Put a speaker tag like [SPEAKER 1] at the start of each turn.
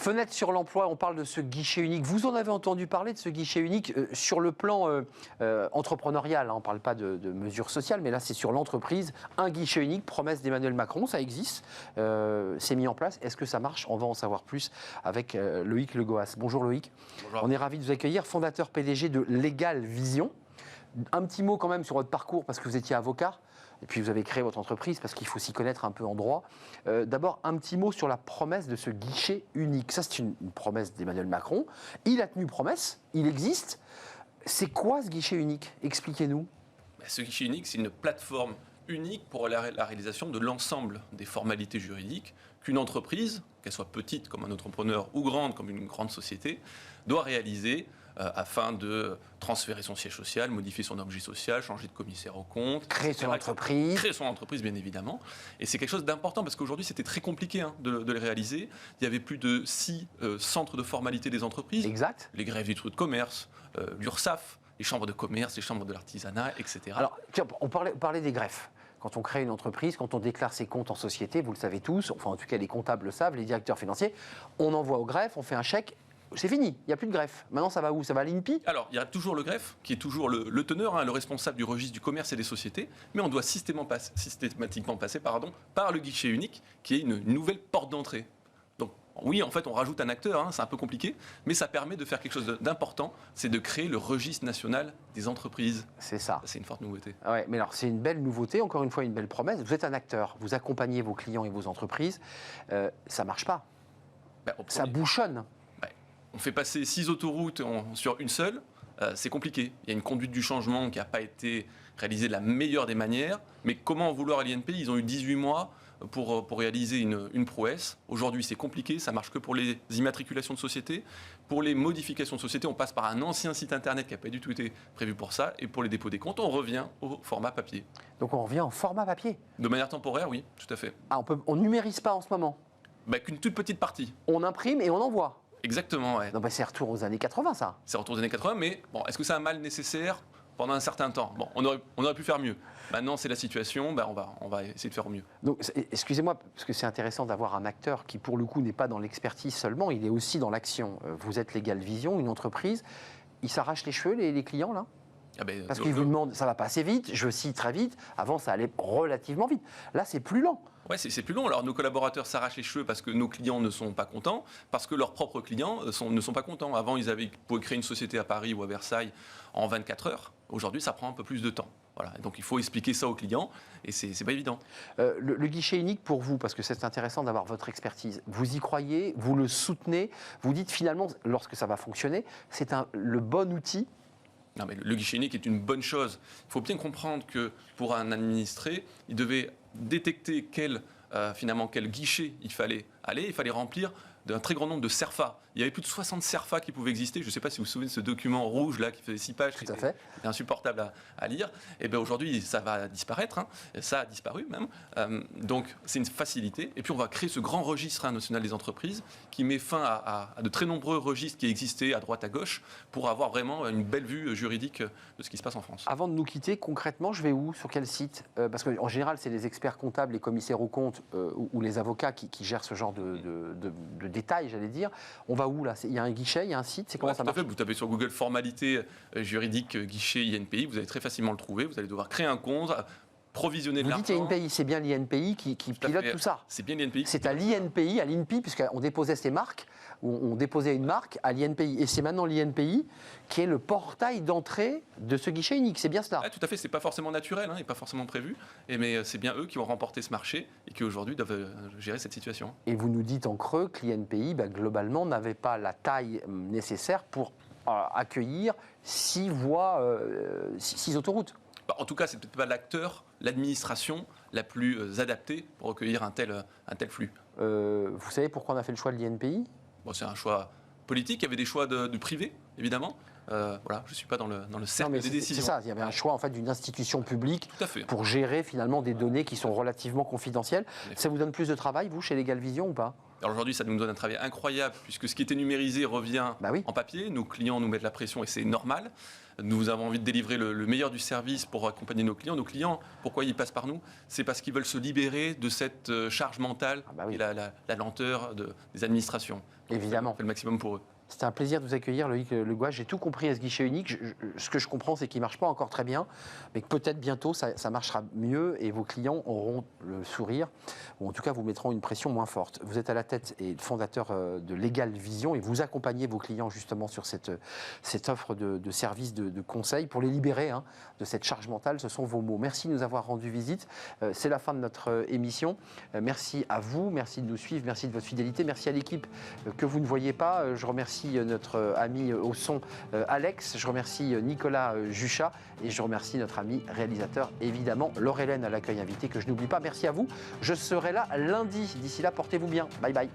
[SPEAKER 1] Fenêtre sur l'emploi, on parle de ce guichet unique. Vous en avez entendu parler de ce guichet unique sur le plan entrepreneurial, hein. On ne parle pas de mesures sociales, mais là c'est sur l'entreprise. Un guichet unique, promesse d'Emmanuel Macron, ça existe, c'est mis en place. Est-ce que ça marche? On va en savoir plus avec Loïc Le Goas. Bonjour Loïc.
[SPEAKER 2] Bonjour.
[SPEAKER 1] On est ravi de vous accueillir, fondateur PDG de Legal Vision. Un petit mot quand même sur votre parcours, parce que vous étiez avocat, et puis vous avez créé votre entreprise, parce qu'il faut s'y connaître un peu en droit. D'abord, un petit mot sur la promesse de ce guichet unique. Ça, c'est une promesse d'Emmanuel Macron. Il a tenu promesse, il existe. C'est quoi ce guichet unique? Expliquez-nous.
[SPEAKER 2] Ce guichet unique, c'est une plateforme unique pour la réalisation de l'ensemble des formalités juridiques qu'une entreprise, qu'elle soit petite comme un entrepreneur ou grande comme une grande société, doit réaliser afin de transférer son siège social, modifier son objet social, changer de commissaire aux comptes.
[SPEAKER 1] Créer son entreprise.
[SPEAKER 2] Créer son entreprise, bien évidemment. Et c'est quelque chose d'important parce qu'aujourd'hui, c'était très compliqué de le réaliser. Il y avait plus de 6 centres de formalité des entreprises.
[SPEAKER 1] Exact.
[SPEAKER 2] Les greffes des trous de commerce, l'URSSAF, les chambres de commerce, les chambres de l'artisanat, etc.
[SPEAKER 1] Alors, tiens, on parlait des greffes. Quand on crée une entreprise, quand on déclare ses comptes en société, vous le savez tous, enfin en tout cas les comptables le savent, les directeurs financiers, on envoie au greffe, on fait un chèque, c'est fini, il n'y a plus de greffe. Maintenant ça va où? Ça va à l'INPI?
[SPEAKER 2] Alors, il y a toujours le greffe, qui est toujours le teneur, le responsable du registre du commerce et des sociétés, mais on doit systématiquement passer par le guichet unique, qui est une nouvelle porte d'entrée. Donc, oui, en fait, on rajoute un acteur, c'est un peu compliqué, mais ça permet de faire quelque chose d'important, c'est de créer le registre national des entreprises.
[SPEAKER 1] C'est ça.
[SPEAKER 2] C'est une forte nouveauté.
[SPEAKER 1] Ouais, mais alors c'est une belle nouveauté, encore une fois une belle promesse. Vous êtes un acteur, vous accompagnez vos clients et vos entreprises, ça ne marche pas, ça bouchonne.
[SPEAKER 2] On fait passer 6 autoroutes sur une seule, c'est compliqué. Il y a une conduite du changement qui n'a pas été réalisée de la meilleure des manières, mais comment en vouloir à l'INPI? Ils ont eu 18 mois pour réaliser une prouesse. Aujourd'hui, c'est compliqué, ça marche que pour les immatriculations de société. Pour les modifications de société, on passe par un ancien site internet qui n'a pas du tout été prévu pour ça. Et pour les dépôts des comptes, on revient au format papier.
[SPEAKER 1] Donc on revient en format papier?
[SPEAKER 2] De manière temporaire, oui, tout à fait.
[SPEAKER 1] Ah, on numérise pas en ce moment?
[SPEAKER 2] Qu'une toute petite partie.
[SPEAKER 1] On imprime et on envoie?
[SPEAKER 2] Exactement, ouais.
[SPEAKER 1] Non, c'est retour aux années 80, ça.
[SPEAKER 2] C'est retour aux années 80, mais bon, est-ce que c'est un mal nécessaire pendant un certain temps? Bon, on aurait pu faire mieux. Maintenant, c'est la situation, on va essayer de faire au mieux.
[SPEAKER 1] Donc, excusez-moi, parce que c'est intéressant d'avoir un acteur qui, pour le coup, n'est pas dans l'expertise seulement, il est aussi dans l'action. Vous êtes Legal Vision, une entreprise. Ils s'arrachent les cheveux, les clients, là? Parce qu'ils vous demandent, ça va pas assez vite, je scie très vite. Avant, ça allait relativement vite. Là, c'est plus lent.
[SPEAKER 2] Ouais, c'est plus long. Alors, nos collaborateurs s'arrachent les cheveux parce que nos clients ne sont pas contents, parce que leurs propres clients ne sont pas contents. Avant, ils pouvaient créer une société à Paris ou à Versailles en 24 heures. Aujourd'hui, ça prend un peu plus de temps. Voilà. Donc, il faut expliquer ça aux clients et c'est pas évident.
[SPEAKER 1] Le guichet unique pour vous, parce que c'est intéressant d'avoir votre expertise, vous y croyez, vous le soutenez, vous dites finalement, lorsque ça va fonctionner, c'est le bon outil?
[SPEAKER 2] Non, mais le guichet unique est une bonne chose. Il faut bien comprendre que pour un administré, il devait détecter quel guichet il fallait aller, il fallait remplir d'un très grand nombre de CERFA. Il y avait plus de 60 CERFA qui pouvaient exister. Je ne sais pas si vous vous souvenez de ce document rouge là qui faisait 6 pages, qui était insupportable à lire. Et bien aujourd'hui, ça va disparaître. Ça a disparu même. Donc c'est une facilité. Et puis on va créer ce grand registre national des entreprises qui met fin à de très nombreux registres qui existaient à droite à gauche pour avoir vraiment une belle vue juridique de ce qui se passe en France.
[SPEAKER 1] Avant de nous quitter, concrètement, je vais où? Sur quel site? Parce qu'en général, c'est les experts comptables, les commissaires aux comptes ou les avocats qui gèrent ce genre de détails, j'allais dire. On va où là? Il y a un guichet, il y a un site, c'est comment ça marche?
[SPEAKER 2] Vous tapez sur Google formalité juridique guichet INPI, vous allez très facilement le trouver. Vous allez devoir créer un compte, provisionner de l'argent.
[SPEAKER 1] Vous dites INPI, c'est bien l'INPI qui pilote tout ça?
[SPEAKER 2] C'est bien l'INPI.
[SPEAKER 1] C'est à l'INPI, à l'INPI, puisqu'on déposait ces marques, on déposait une marque à l'INPI. Et c'est maintenant l'INPI qui est le portail d'entrée de ce guichet unique. C'est bien cela?
[SPEAKER 2] Tout à fait, c'est pas forcément naturel et pas forcément prévu. Mais c'est bien eux qui ont remporté ce marché et qui aujourd'hui doivent gérer cette situation.
[SPEAKER 1] Et vous nous dites en creux que l'INPI, globalement, n'avait pas la taille nécessaire pour accueillir 6 autoroutes.
[SPEAKER 2] En tout cas, c'est peut-être pas l'acteur, l'administration la plus adaptée pour recueillir un tel flux.
[SPEAKER 1] Vous savez pourquoi on a fait le choix de l'INPI?
[SPEAKER 2] C'est un choix politique. Il y avait des choix du privé évidemment. Voilà, je ne suis pas dans le cercle
[SPEAKER 1] mais
[SPEAKER 2] des
[SPEAKER 1] c'est
[SPEAKER 2] décisions.
[SPEAKER 1] ça, il y avait un choix en fait d'une institution publique
[SPEAKER 2] Tout à fait.
[SPEAKER 1] pour gérer finalement des données qui sont relativement confidentielles. Ça vous donne plus de travail, vous, chez Legal Vision ou pas?
[SPEAKER 2] Alors aujourd'hui, ça nous donne un travail incroyable puisque ce qui était numérisé revient en papier. Nos clients nous mettent la pression et c'est normal. Nous avons envie de délivrer le meilleur du service pour accompagner nos clients. Nos clients, pourquoi ils passent par nous? C'est parce qu'ils veulent se libérer de cette charge mentale et la lenteur des administrations.
[SPEAKER 1] Évidemment.
[SPEAKER 2] On fait le maximum pour eux.
[SPEAKER 1] C'était un plaisir de vous accueillir, Loïc Le Gouache. J'ai tout compris à ce guichet unique. Ce que je comprends, c'est qu'il ne marche pas encore très bien, mais que peut-être bientôt, ça marchera mieux et vos clients auront le sourire, ou en tout cas, vous mettront une pression moins forte. Vous êtes à la tête et fondateur de Legal Vision et vous accompagnez vos clients justement sur cette offre de services de conseil pour les libérer de cette charge mentale. Ce sont vos mots. Merci de nous avoir rendu visite. C'est la fin de notre émission. Merci à vous. Merci de nous suivre. Merci de votre fidélité. Merci à l'équipe que vous ne voyez pas. Je remercie notre ami au son Alex, je remercie Nicolas Juchat et je remercie notre ami réalisateur évidemment Laure-Hélène à l'accueil invité que je n'oublie pas. Merci à vous, je serai là lundi. D'ici là, portez-vous bien. Bye bye.